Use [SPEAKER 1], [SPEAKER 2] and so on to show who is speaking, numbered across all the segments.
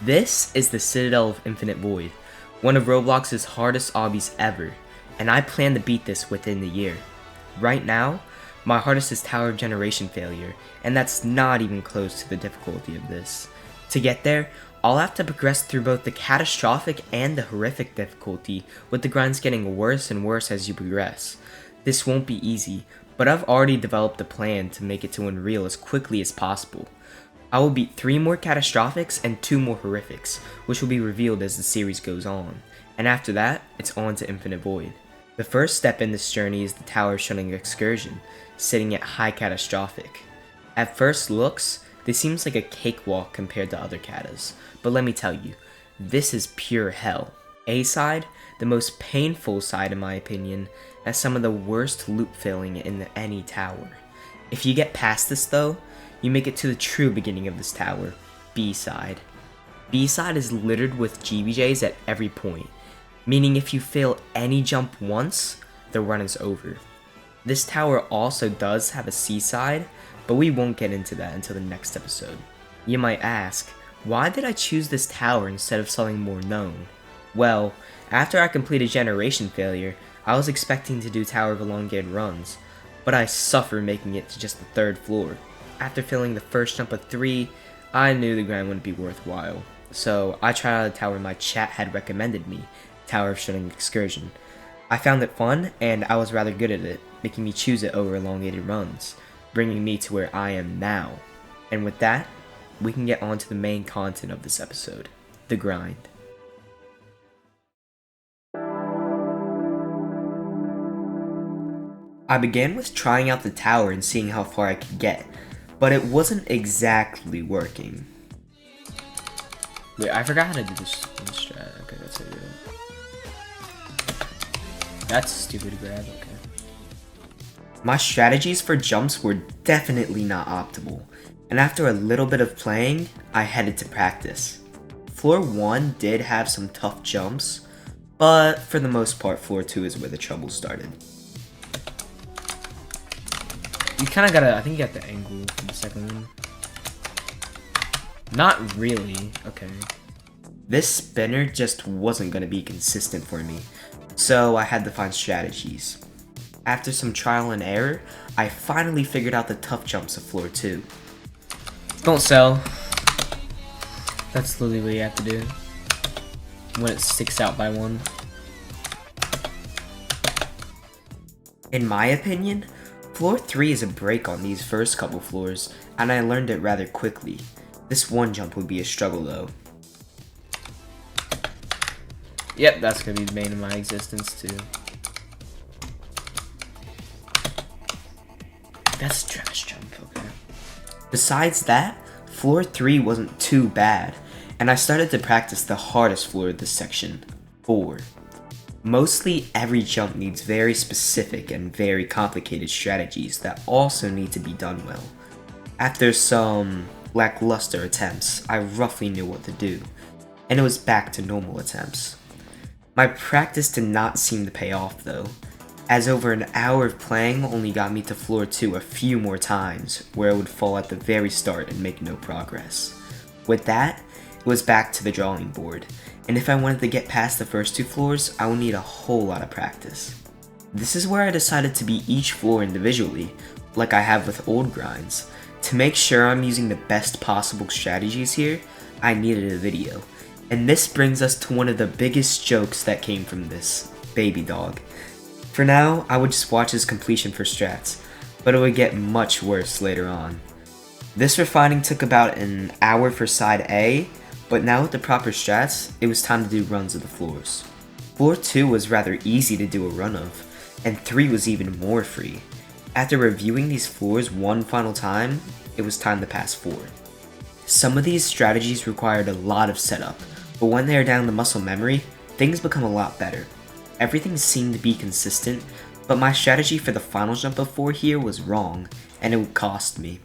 [SPEAKER 1] This is the Citadel of Infinite Void, one of Roblox's hardest obbies ever, and I plan to beat this within the year. Right now, my hardest is Tower of Generation Failure, and that's not even close to the difficulty of this. To get there, I'll have to progress through both the catastrophic and the horrific difficulty, with the grinds getting worse and worse as you progress. This won't be easy, but I've already developed a plan to make it to Unreal as quickly as possible. I will beat 3 more catastrophics and 2 more horrifics, which will be revealed as the series goes on, and after that, it's on to Infinite Void. The first step in this journey is the Tower of Shunning Excursion, sitting at High Catastrophic. At first looks, this seems like a cakewalk compared to other katas, but let me tell you, this is pure hell. A side, the most painful side in my opinion, has some of the worst loop filling in any tower. If you get past this though, you make it to the true beginning of this tower, B side. B side is littered with GBJs at every point, meaning if you fail any jump once, the run is over. This tower also does have a C side, but we won't get into that until the next episode. You might ask, why did I choose this tower instead of something more known? Well, after I completed Generation Failure, I was expecting to do Tower of Elongated Runs, but I suffered making it to just the 3rd floor. After failing the first jump of 3, I knew the grind wouldn't be worthwhile, so I tried out a tower my chat had recommended me, Tower of Shunning Excursion. I found it fun, and I was rather good at it, making me choose it over Elongated Runs, bringing me to where I am now. And with that, we can get on to the main content of this episode, the grind. I began with trying out the tower and seeing how far I could get, but it wasn't exactly working. Wait, I forgot how to do this strat. Okay, that's it. That's stupid to grab, okay. My strategies for jumps were definitely not optimal, and after a little bit of playing, I headed to practice. Floor 1 did have some tough jumps, but for the most part, Floor 2 is where the trouble started. You kinda gotta, I think you got the angle for the second one. Not really, okay. This spinner just wasn't gonna be consistent for me, so I had to find strategies. After some trial and error, I finally figured out the tough jumps of Floor 2. Don't sell. That's literally what you have to do when it sticks out by 1. In my opinion, Floor 3 is a break on these first couple floors, and I learned it rather quickly. This one jump would be a struggle though. Yep, that's gonna be the bane of my existence too. That's a trash jump, okay. Besides that, Floor 3 wasn't too bad, and I started to practice the hardest floor of this section, 4. Mostly every jump needs very specific and very complicated strategies that also need to be done well. After some lackluster attempts, I roughly knew what to do, and it was back to normal attempts. My practice did not seem to pay off though, as over an hour of playing only got me to Floor 2 a few more times, where I would fall at the very start and make no progress. With that, it was back to the drawing board, and if I wanted to get past the first 2 floors, I would need a whole lot of practice. This is where I decided to beat each floor individually, like I have with old grinds. To make sure I'm using the best possible strategies here, I needed a video. And this brings us to one of the biggest jokes that came from this, BayBDawg. For now, I would just watch his completion for strats, but it would get much worse later on. This refining took about an hour for side A, but now with the proper strats, it was time to do runs of the floors. Floor 2 was rather easy to do a run of, and 3 was even more free. After reviewing these floors one final time, it was time to pass 4. Some of these strategies required a lot of setup, but when they are down to muscle memory, things become a lot better. Everything seemed to be consistent, but my strategy for the final jump of 4 here was wrong, and it would cost me.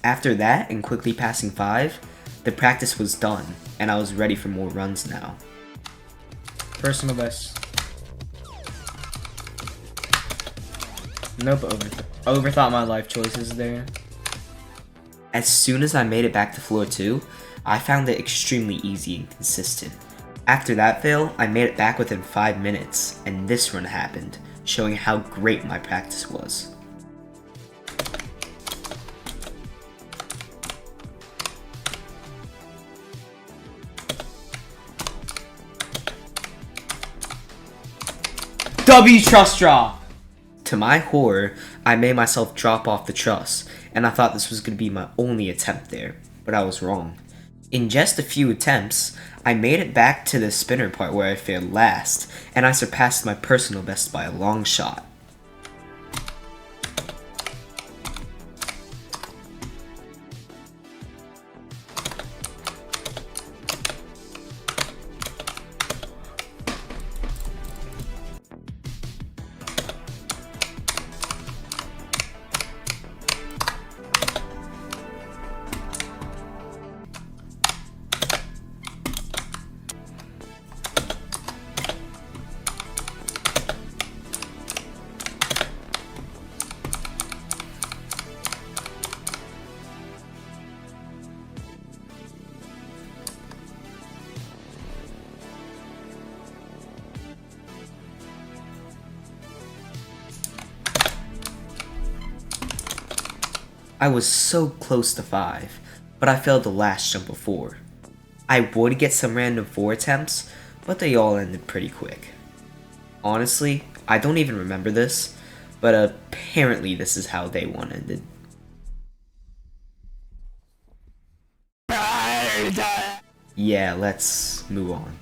[SPEAKER 1] After that, and quickly passing 5, the practice was done, and I was ready for more runs now. Personal best. Nope, overthought my life choices there. As soon as I made it back to Floor 2, I found it extremely easy and consistent. After that fail, I made it back within 5 minutes, and this run happened, showing how great my practice was. W truss drop! To my horror, I made myself drop off the truss, and I thought this was going to be my only attempt there, but I was wrong. In just a few attempts, I made it back to the spinner part where I failed last, and I surpassed my personal best by a long shot. I was so close to 5, but I failed the last jump of 4. I would get some random 4 attempts, but they all ended pretty quick. Honestly, I don't even remember this, but apparently this is how day 1 ended. Yeah, let's move on.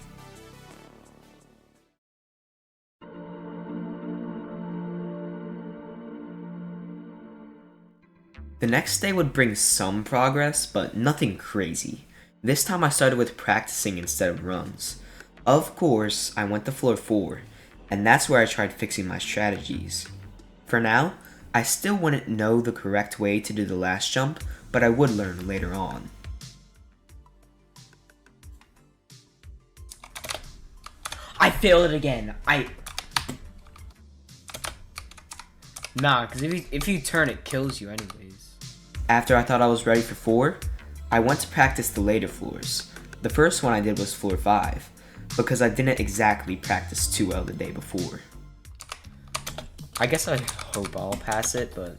[SPEAKER 1] The next day would bring some progress, but nothing crazy. This time I started with practicing instead of runs. Of course, I went to floor 4, and that's where I tried fixing my strategies. For now, I still wouldn't know the correct way to do the last jump, but I would learn later on. I failed it again. Nah, because if you turn, it kills you anyways. After I thought I was ready for 4, I went to practice the later floors. The first one I did was floor 5, because I didn't exactly practice too well the day before. I guess I hope I'll pass it, but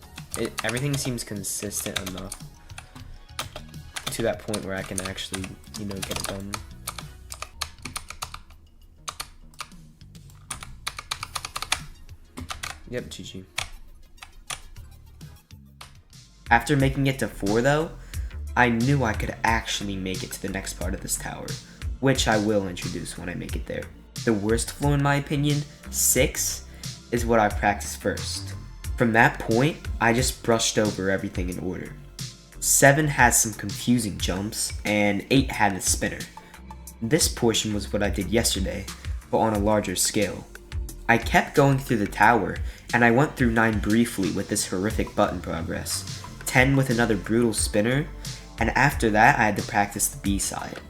[SPEAKER 1] everything seems consistent enough to that point where I can actually, get it done. Yep, GG. After making it to 4 though, I knew I could actually make it to the next part of this tower, which I will introduce when I make it there. The worst floor in my opinion, 6, is what I practiced first. From that point, I just brushed over everything in order. 7 has some confusing jumps, and 8 had a spinner. This portion was what I did yesterday, but on a larger scale. I kept going through the tower, and I went through 9 briefly with this horrific button progress. 10 with another brutal spinner, and after that I had to practice the B side.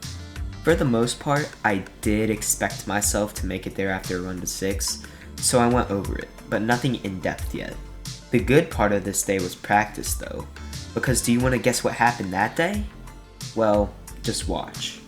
[SPEAKER 1] For the most part, I did expect myself to make it there after a run to 6, so I went over it, but nothing in depth yet. The good part of this day was practice though, because do you want to guess what happened that day? Well, just watch.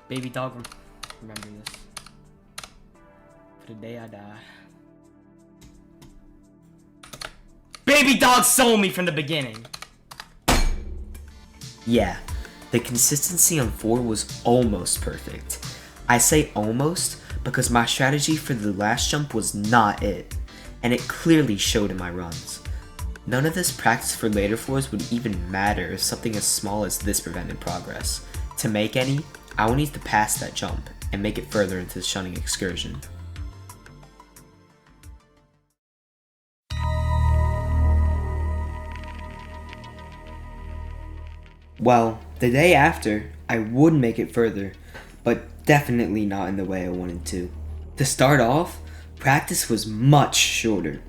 [SPEAKER 1] BayBDawg, remember this. For the day I die. BayBDawg sold me from the beginning! Yeah, the consistency on 4 was almost perfect. I say almost because my strategy for the last jump was not it, and it clearly showed in my runs. None of this practice for later floors would even matter if something as small as this prevented progress. To make any, I will need to pass that jump and make it further into the Shunning Excursion. Well, the day after, I would make it further, but definitely not in the way I wanted to. To start off, practice was much shorter.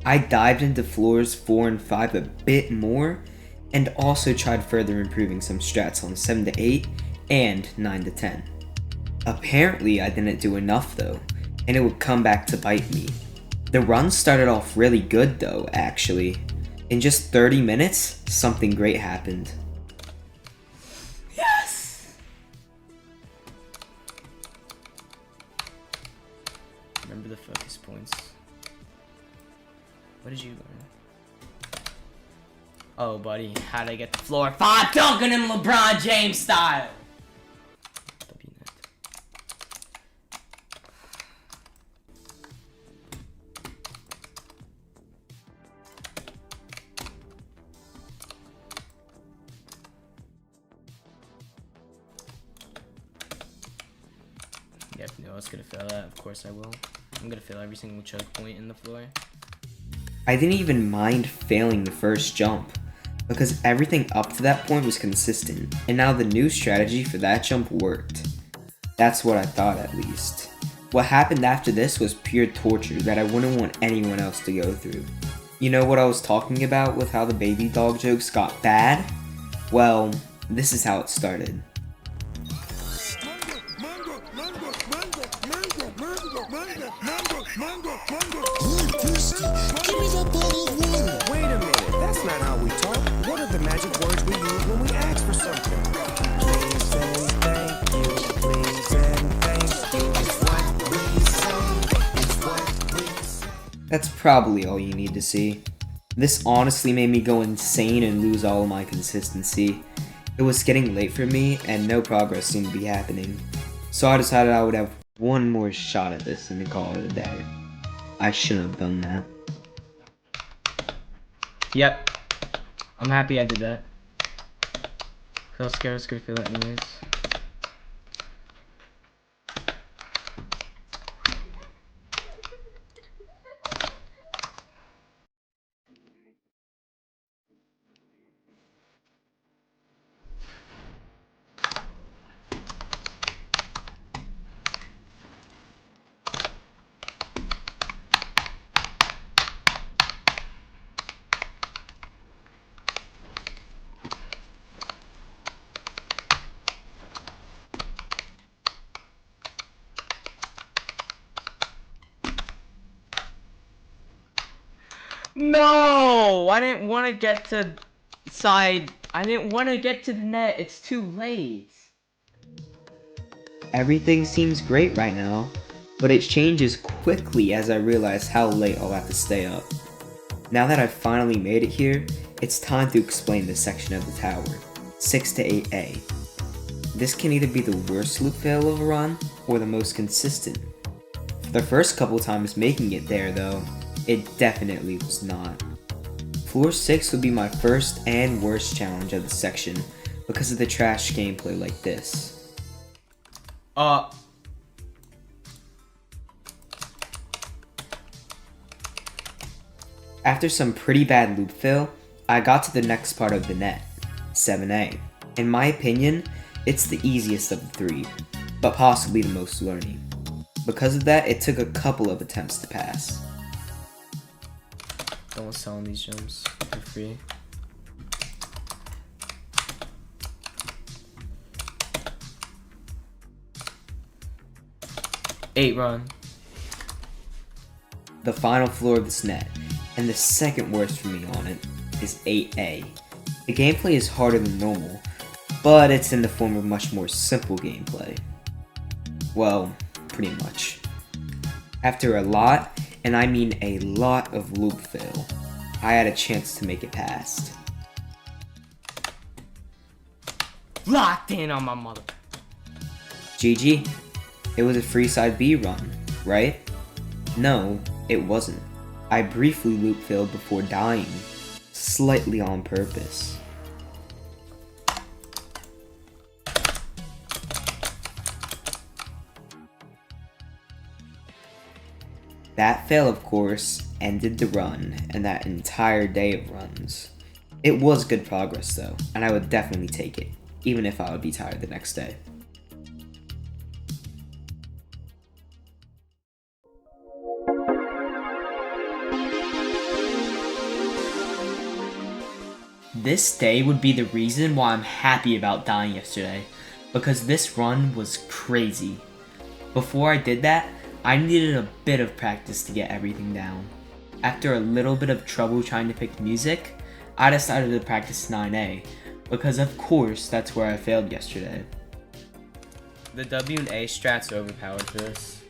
[SPEAKER 1] I dived into floors 4 and 5 a bit more, and also tried further improving some strats on 7 to 8 and 9 to 10. Apparently I didn't do enough though, and it would come back to bite me. The run started off really good though, actually. In just 30 minutes, something great happened. Yes! Remember the focus points. What did you learn? Oh, buddy, how'd I get the floor? 5 dunking him LeBron James style! Yep, no, I was gonna fail that. Of course I will. I'm gonna fail every single choke point in the floor. I didn't even mind failing the first jump, because everything up to that point was consistent, and now the new strategy for that jump worked. That's what I thought, at least. What happened after this was pure torture that I wouldn't want anyone else to go through. You know what I was talking about with how the BayBDawg jokes got bad? Well, this is how it started.
[SPEAKER 2] Give me that bottle of water. Wait a minute, that's not how we talk. What are the magic words we use when we ask for something? Please and thank you. Please and thank you. It's what we say. It's what we say.
[SPEAKER 1] That's probably all you need to see. This honestly made me go insane and lose all of my consistency. It was getting late for me and no progress seemed to be happening. So I decided I would have one more shot at this and then call it a day. I shouldn't have done that. Yep. I'm happy I did that. I was scared I was gonna feel it anyways. No! I didn't want to get to side. I didn't want to get to the net. It's too late. Everything seems great right now, but it changes quickly as I realize how late I'll have to stay up. Now that I've finally made it here, it's time to explain this section of the tower, 6 to 8A. This can either be the worst loop fail of a run, or the most consistent. For the first couple times making it there though, it definitely was not. Floor 6 would be my first and worst challenge of the section because of the trash gameplay like this. After some pretty bad loop fail, I got to the next part of the net, 7A. In my opinion, it's the easiest of the three, but possibly the most learning. Because of that, it took a couple of attempts to pass. No one's selling these gems for free. Eight run. The final floor of this net, and the second worst for me on it, is 8A. The gameplay is harder than normal, but it's in the form of much more simple gameplay. Well, pretty much. After a lot, and I mean a lot of loop fail, I had a chance to make it past. Locked in on my mother. GG. It was a free side B run, right? No, it wasn't. I briefly loop failed before dying, slightly on purpose. That fail, of course, ended the run and that entire day of runs. It was good progress though, and I would definitely take it, even if I would be tired the next day. This day would be the reason why I'm happy about dying yesterday, because this run was crazy. Before I did that, I needed a bit of practice to get everything down. After a little bit of trouble trying to pick music, I decided to practice 9A, because of course that's where I failed yesterday. The W and A strats are overpowered for this.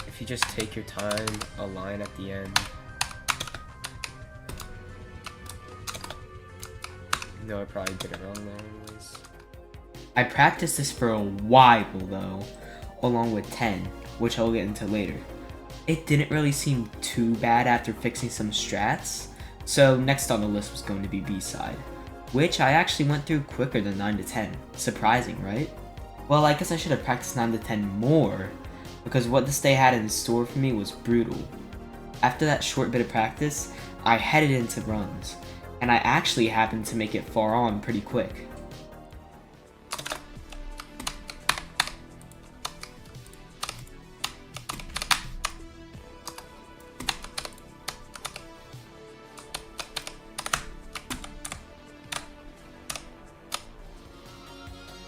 [SPEAKER 1] If you just take your time, a line at the end. No, I probably did it wrong there anyways. I practiced this for a while though, along with 10, which I'll get into later. It didn't really seem too bad after fixing some strats, so next on the list was going to be B-side, which I actually went through quicker than 9 to 10. Surprising, right? Well, I guess I should have practiced 9 to 10 more, because what this day had in store for me was brutal. After that short bit of practice, I headed into runs, and I actually happened to make it far on pretty quick.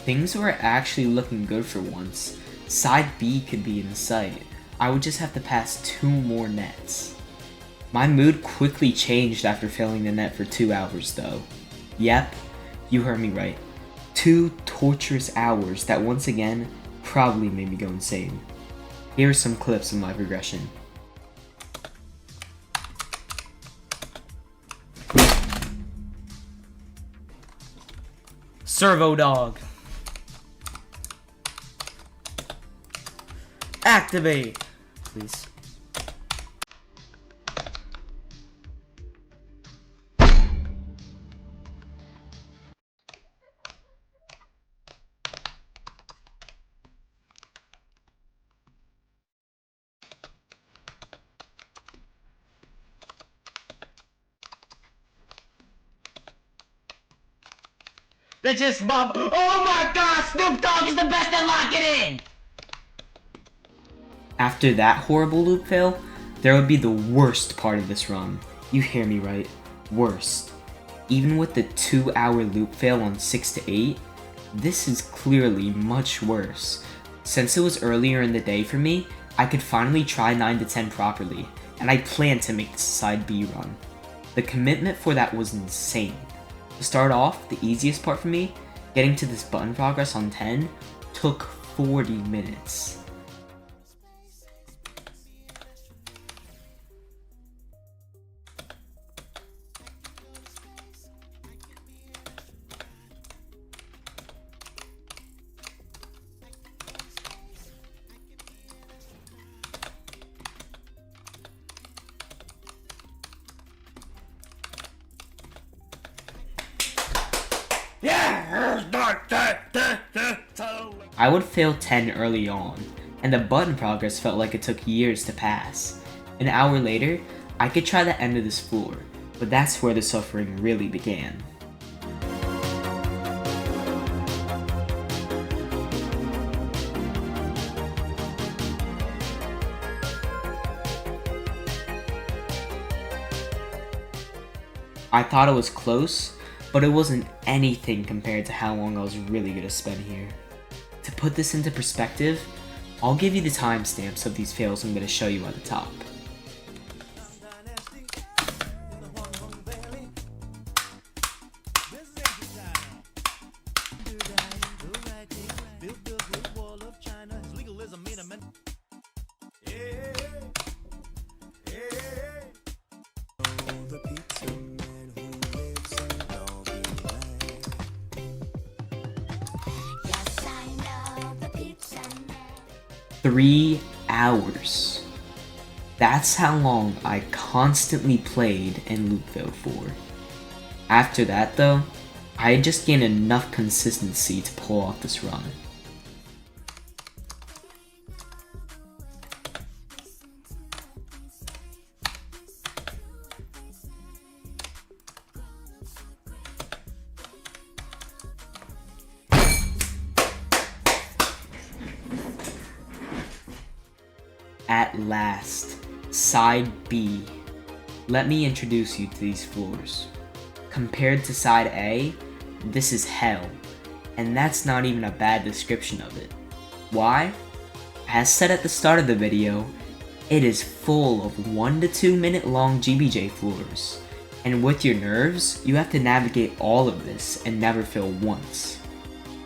[SPEAKER 1] Things were actually looking good for once. Side B could be in sight. I would just have to pass 2 more nets. My mood quickly changed after failing the net for 2 hours though. Yep, you heard me right. 2 torturous hours that once again probably made me go insane. Here are some clips of my progression. Servo dog. Activate, please.
[SPEAKER 3] That's just Bob. Oh my God, Snoop Dogg is the best at locking in!
[SPEAKER 1] After that horrible loop fail, there would be the worst part of this run. You hear me right, worst. Even with the 2-hour loop fail on 6 to 8, this is clearly much worse. Since it was earlier in the day for me, I could finally try 9 to 10 properly, and I planned to make this a side B run. The commitment for that was insane. To start off, the easiest part for me, getting to this button progress on 10, took 40 minutes. I would fail 10 early on, and the button progress felt like it took years to pass. An hour later, I could try the end of this floor, but that's where the suffering really began. I thought it was close, but it wasn't anything compared to how long I was really gonna spend here. To put this into perspective, I'll give you the timestamps of these fails I'm gonna show you at the top.
[SPEAKER 2] The pizza man who lives in Doggy
[SPEAKER 4] Yes, I know the pizza man.
[SPEAKER 1] 3 hours. That's how long I constantly played and loop failed for. After that though, I had just gained enough consistency to pull off this run. At last, side B. Let me introduce you to these floors. compared to side A, this is hell. And that's not even a bad description of it. Why? As said at the start of the video, it is full of 1 to 2 minute long GBJ floors. And with your nerves, you have to navigate all of this and never fail once.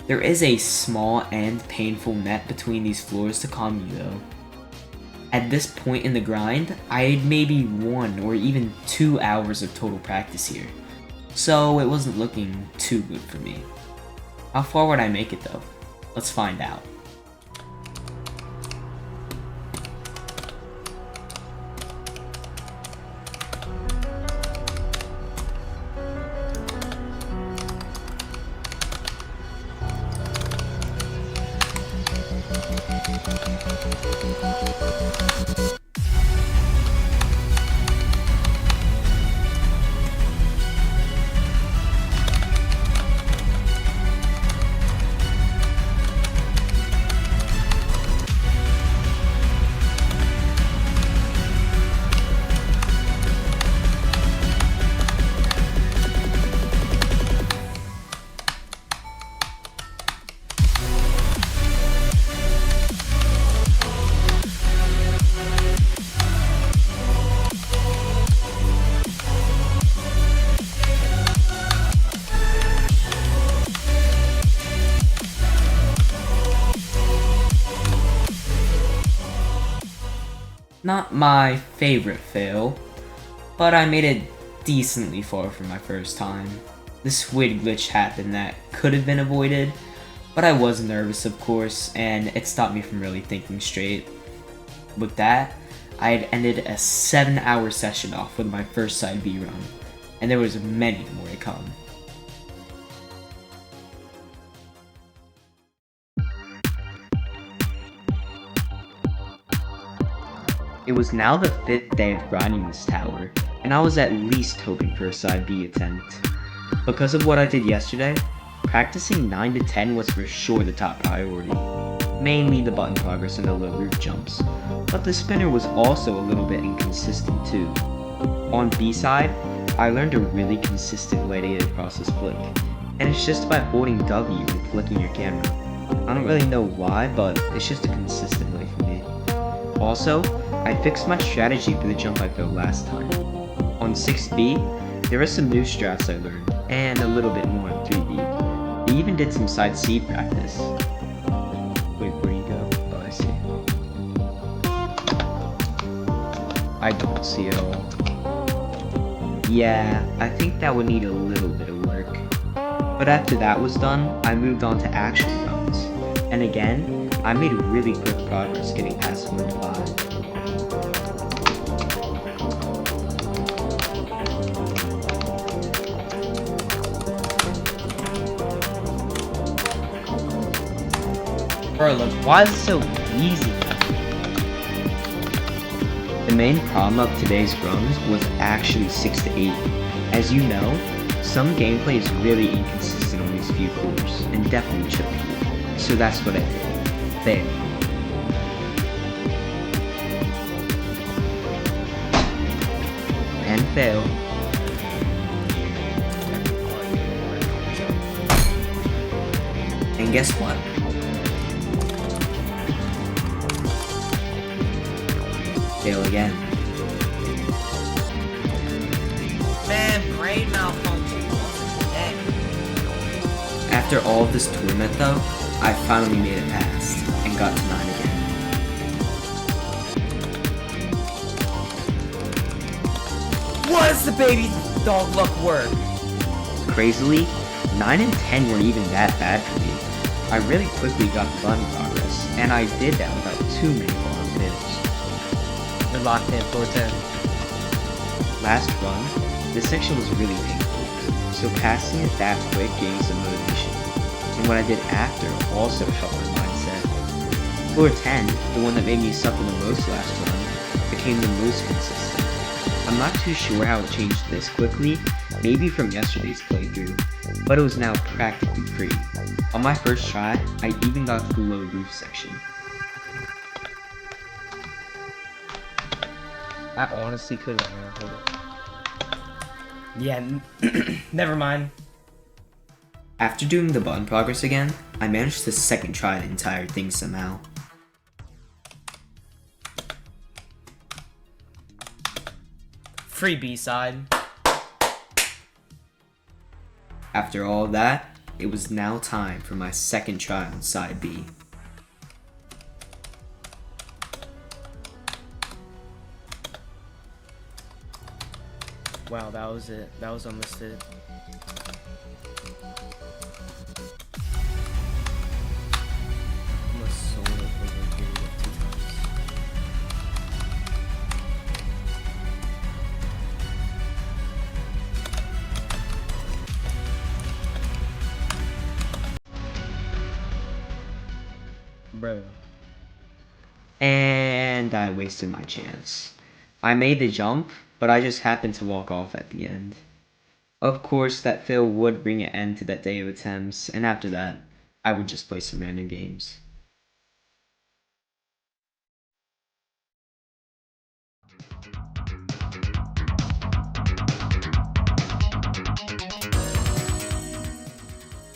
[SPEAKER 1] There is a small and painful net between these floors to calm you though. At this point in the grind, I had maybe 1 or even 2 hours of total practice here, so it wasn't looking too good for me. How far would I make it though? Let's find out. Not my favorite fail, but I made it decently far for my first time. The squid glitch happened that could have been avoided, but I was nervous of course, and it stopped me from really thinking straight. With that, I had ended a 7-hour session off with my first side B run, and there was many more to come. It was now the 5th day of grinding this tower, and I was at least hoping for a side B attempt. Because of what I did yesterday, practicing 9 to 10 was for sure the top priority, mainly the button progress and the low roof jumps, but the spinner was also a little bit inconsistent too. On B side, I learned a really consistent way to get across this flick, and it's just by holding W and flicking your camera. I don't really know why, but it's just a consistent way for me. Also, I fixed my strategy for the jump I failed last time. On 6B, there are some new strats I learned, and a little bit more on 3B. I even did some side C practice. Wait, where do you go? Oh, I see. I don't see it all. Yeah, I think that would need a little bit of work. But after that was done, I moved on to action runs. And again, I made really quick progress getting past 1 to 5. Bro, look, why is it so easy? The main problem of today's runs was actually 6 to 8. As you know, some gameplay is really inconsistent on these few floors, and definitely should be. So that's what I did. Fail. And fail. And guess what? Fail again.
[SPEAKER 3] Man, brain malfunction.
[SPEAKER 1] After all of this torment though, I finally made it past, and got to 9 again.
[SPEAKER 3] What does the BayBDawg luck work?
[SPEAKER 1] Crazily, 9 and 10 weren't even that bad for me. I really quickly got the button progress, and I did that without too many long fails.
[SPEAKER 3] You're locked in 410.
[SPEAKER 1] Last run, this section was really painful, so passing it that quick gave me some motivation, and what I did after also helped my mindset. Floor 10, the one that made me suffer the most last run, became the most consistent. I'm not too sure how it changed this quickly, maybe from yesterday's playthrough, but it was now practically free. On my first try, I even got to the low roof section.
[SPEAKER 3] I honestly couldn't. Hold up.
[SPEAKER 1] Yeah, never mind. After doing the button progress again, I managed to second try the entire thing somehow. Free B-side. After all of that, it was now time for my second try on side B. Wow, that was it. That was almost it. Almost sold it over a period of 2 times. Bro. And I wasted my chance. I made the jump, but I just happened to walk off at the end. Of course, that fail would bring an end to that day of attempts, and after that, I would just play some random games.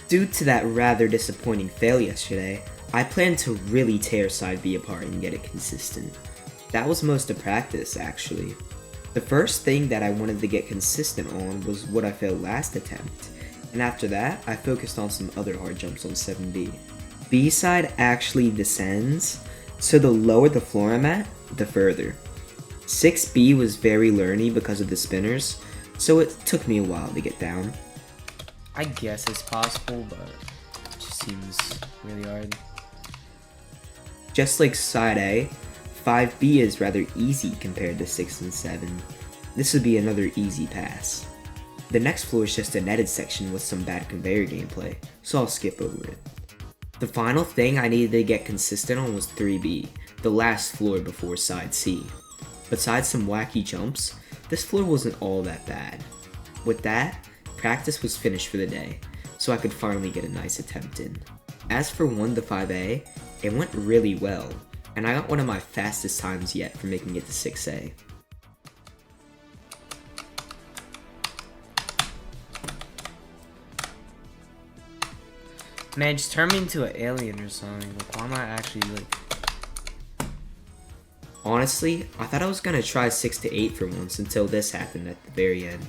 [SPEAKER 1] Due to that rather disappointing fail yesterday, I planned to really tear side B apart and get it consistent. That was most of practice, actually. The first thing that I wanted to get consistent on was what I failed last attempt, and after that, I focused on some other hard jumps on 7B. B side actually descends, so the lower the floor I'm at, the further. 6B was very learny because of the spinners, so it took me a while to get down. I guess it's possible, but it just seems really hard. Just like side A, 5B is rather easy compared to 6 and 7. This would be another easy pass. The next floor is just a netted section with some bad conveyor gameplay, so I'll skip over it. The final thing I needed to get consistent on was 3B, the last floor before side C. Besides some wacky jumps, this floor wasn't all that bad. With that, practice was finished for the day, so I could finally get a nice attempt in. As for 1 to 5A, it went really well, and I got one of my fastest times yet for making it to 6A. Man, just turn me into an alien or something. Like, why am I actually like... Honestly, I thought I was gonna try 6 to 8 for once until this happened at the very end.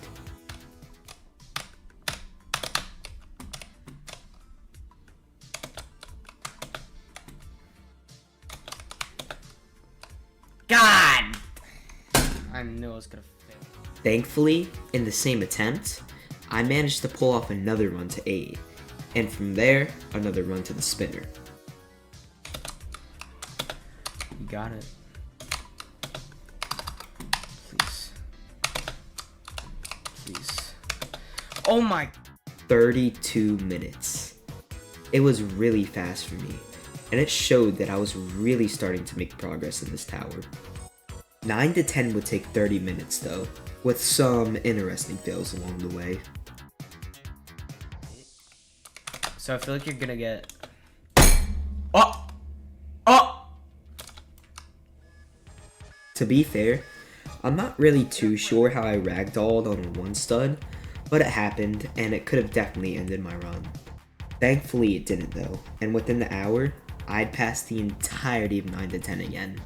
[SPEAKER 1] God! I knew I was gonna fail. Thankfully, in the same attempt, I managed to pull off another run to 8, and from there, another run to the spinner. You got it. Please. Please. Oh my... 32 minutes. It was really fast for me, and it showed that I was really starting to make progress in this tower. 9 to 10 would take 30 minutes though, with some interesting fails along the way. So I feel like you're gonna get... Oh! Oh! To be fair, I'm not really too sure how I ragdolled on one stud, but it happened, and it could have definitely ended my run. Thankfully it didn't though, and within the hour, I'd passed the entirety of 9 to 10 again.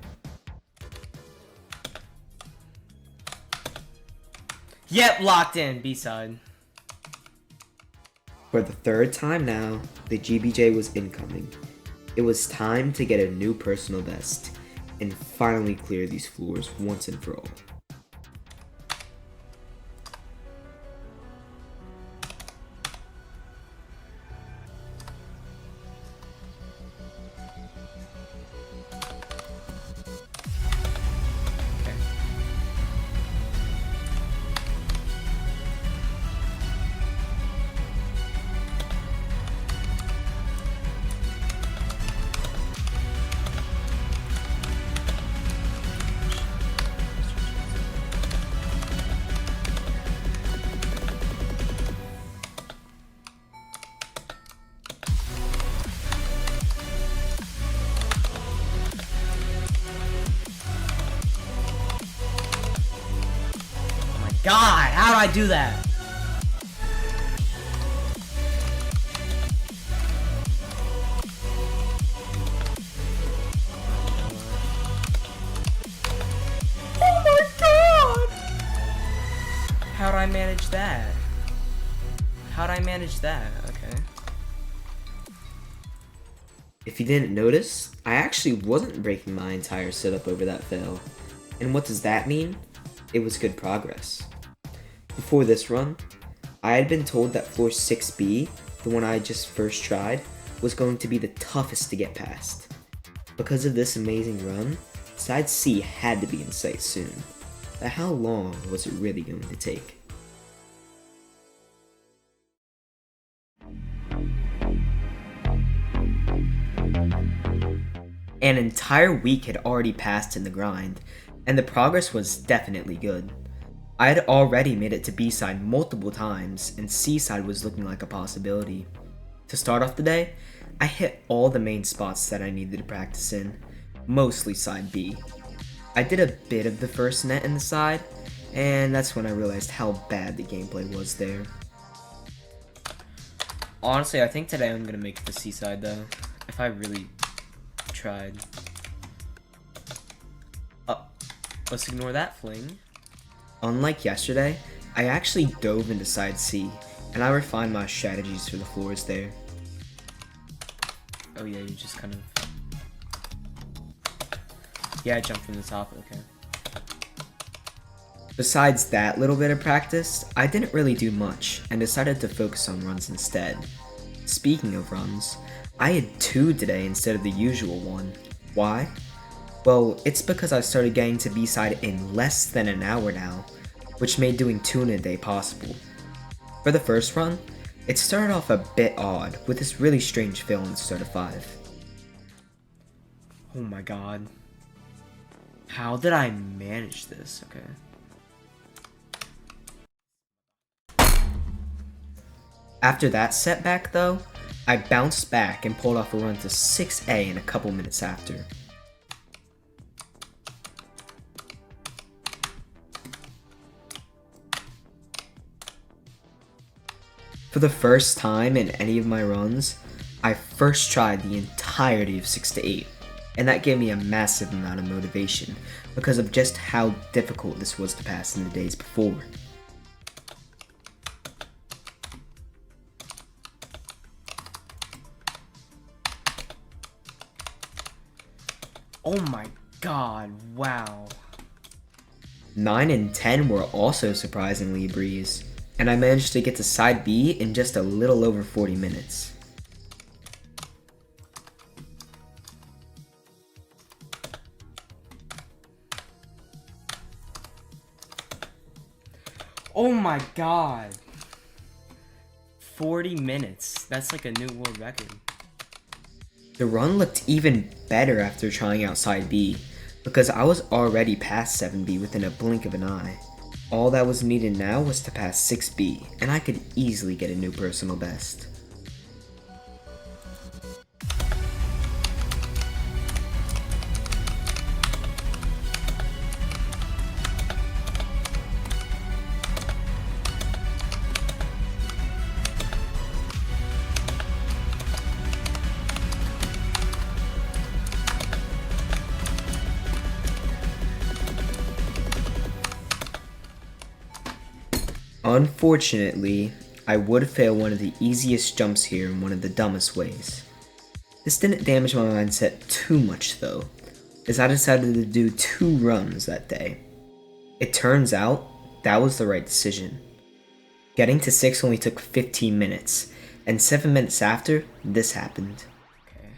[SPEAKER 1] Yep, locked in, B-side. For the third time now, the GBJ was incoming. It was time to get a new personal best, and finally clear these floors once and for all. God, how do I do that? How'd I manage that? Okay.
[SPEAKER 5] If you didn't notice, I actually wasn't breaking my entire setup over that fail. And what does that mean? It was good progress. Before this run, I had been told that floor 6B, the one I just first tried, was going to be the toughest to get past. Because of this amazing run, side C had to be in sight soon. But how long was it really going to take?
[SPEAKER 1] An entire week had already passed in the grind, and the progress was definitely good. I had already made it to B-side multiple times, and C-side was looking like a possibility. To start off the day, I hit all the main spots that I needed to practice in, mostly side B. I did a bit of the first net in the side, and that's when I realized how bad the gameplay was there. Honestly, I think today I'm gonna make it the C-side though, if I really tried. Let's ignore that fling.
[SPEAKER 5] Unlike yesterday, I actually dove into side C, and I refined my strategies for the floors there.
[SPEAKER 1] Oh yeah, you just kind of... Yeah, I jumped from the top, okay.
[SPEAKER 5] Besides that little bit of practice, I didn't really do much, and decided to focus on runs instead. Speaking of runs, I had 2 today instead of the usual 1. Why? Well, it's because I started getting to B-side in less than an hour now, which made doing 2 in a day possible. For the first run, it started off a bit odd, with this really strange fail in the start of 5.
[SPEAKER 1] Oh my god. How did I manage this? Okay.
[SPEAKER 5] After that setback though, I bounced back and pulled off a run to 6A in a couple minutes after. For the first time in any of my runs, I first tried the entirety of 6 to 8, and that gave me a massive amount of motivation because of just how difficult this was to pass in the days before.
[SPEAKER 1] Oh my god, wow.
[SPEAKER 5] 9 and 10 were also surprisingly a breeze, and I managed to get to side B in just a little over 40 minutes.
[SPEAKER 1] Oh my god. 40 minutes. That's like a new world record.
[SPEAKER 5] The run looked even better after trying out side B, because I was already past 7B within a blink of an eye. All that was needed now was to pass 6B, and I could easily get a new personal best. Unfortunately, I would fail one of the easiest jumps here in one of the dumbest ways. This didn't damage my mindset too much though, as I decided to do 2 runs that day. It turns out, that was the right decision. Getting to 6 only took 15 minutes, and 7 minutes after, this happened.
[SPEAKER 1] Okay.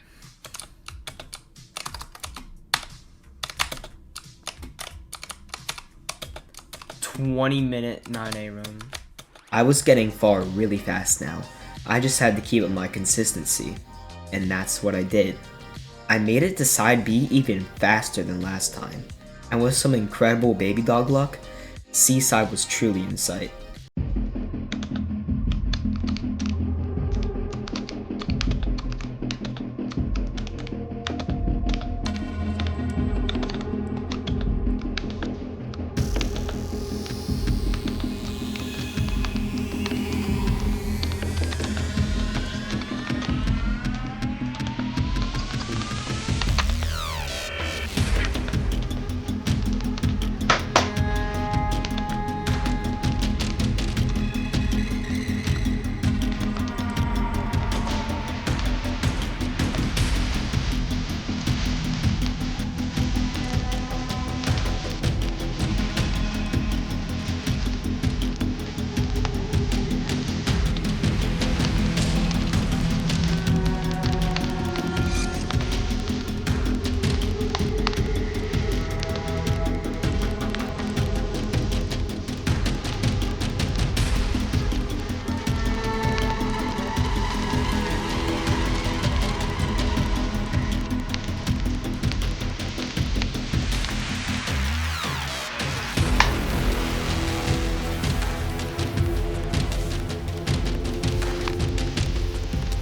[SPEAKER 1] "20-minute 9A run."
[SPEAKER 5] I was getting far really fast now. I just had to keep up my consistency, and that's what I did. I made it to side B even faster than last time, and with some incredible BayBDawg luck, C side was truly in sight.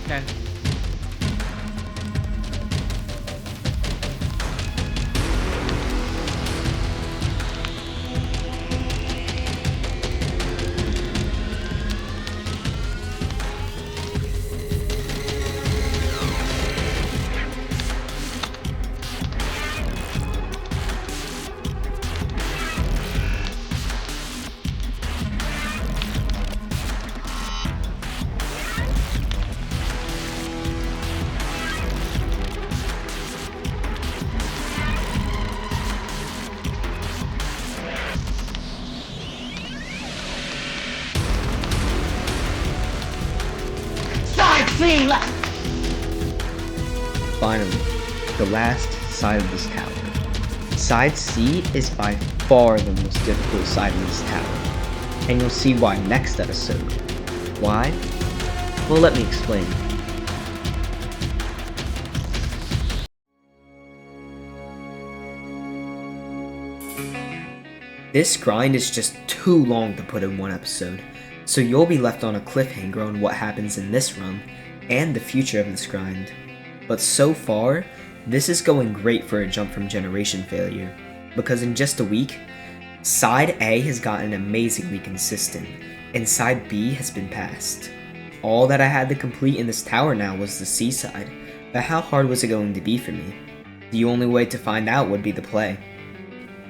[SPEAKER 6] Okay.
[SPEAKER 3] Side C!
[SPEAKER 7] Finally, the last side of this tower. Side C is by far the most difficult side of this tower, and you'll see why next episode. Why? Well, let me explain.
[SPEAKER 1] This grind is just too long to put in one episode, so you'll be left on a cliffhanger on what happens in this run and the future of this grind. But so far, this is going great for a jump from generation failure, because in just a week, Side A has gotten amazingly consistent, and Side B has been passed. All that I had to complete in this tower now was the C side, but how hard was it going to be for me? The only way to find out would be to play.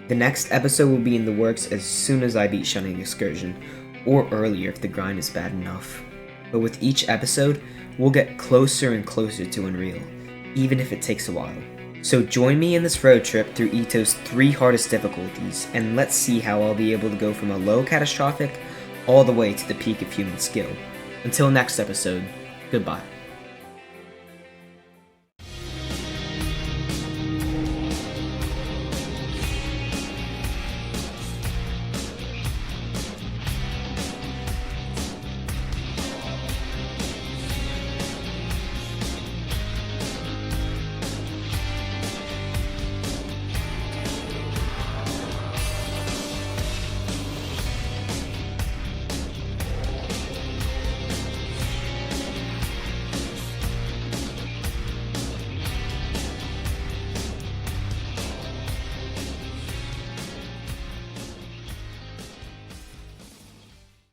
[SPEAKER 1] The next episode will be in the works as soon as I beat Shunning Excursion, or earlier if the grind is bad enough. But with each episode, we'll get closer and closer to Unreal, even if it takes a while. So join me in this road trip through EToH's 3 hardest difficulties, and let's see how I'll be able to go from a low catastrophic all the way to the peak of human skill. Until next episode, goodbye.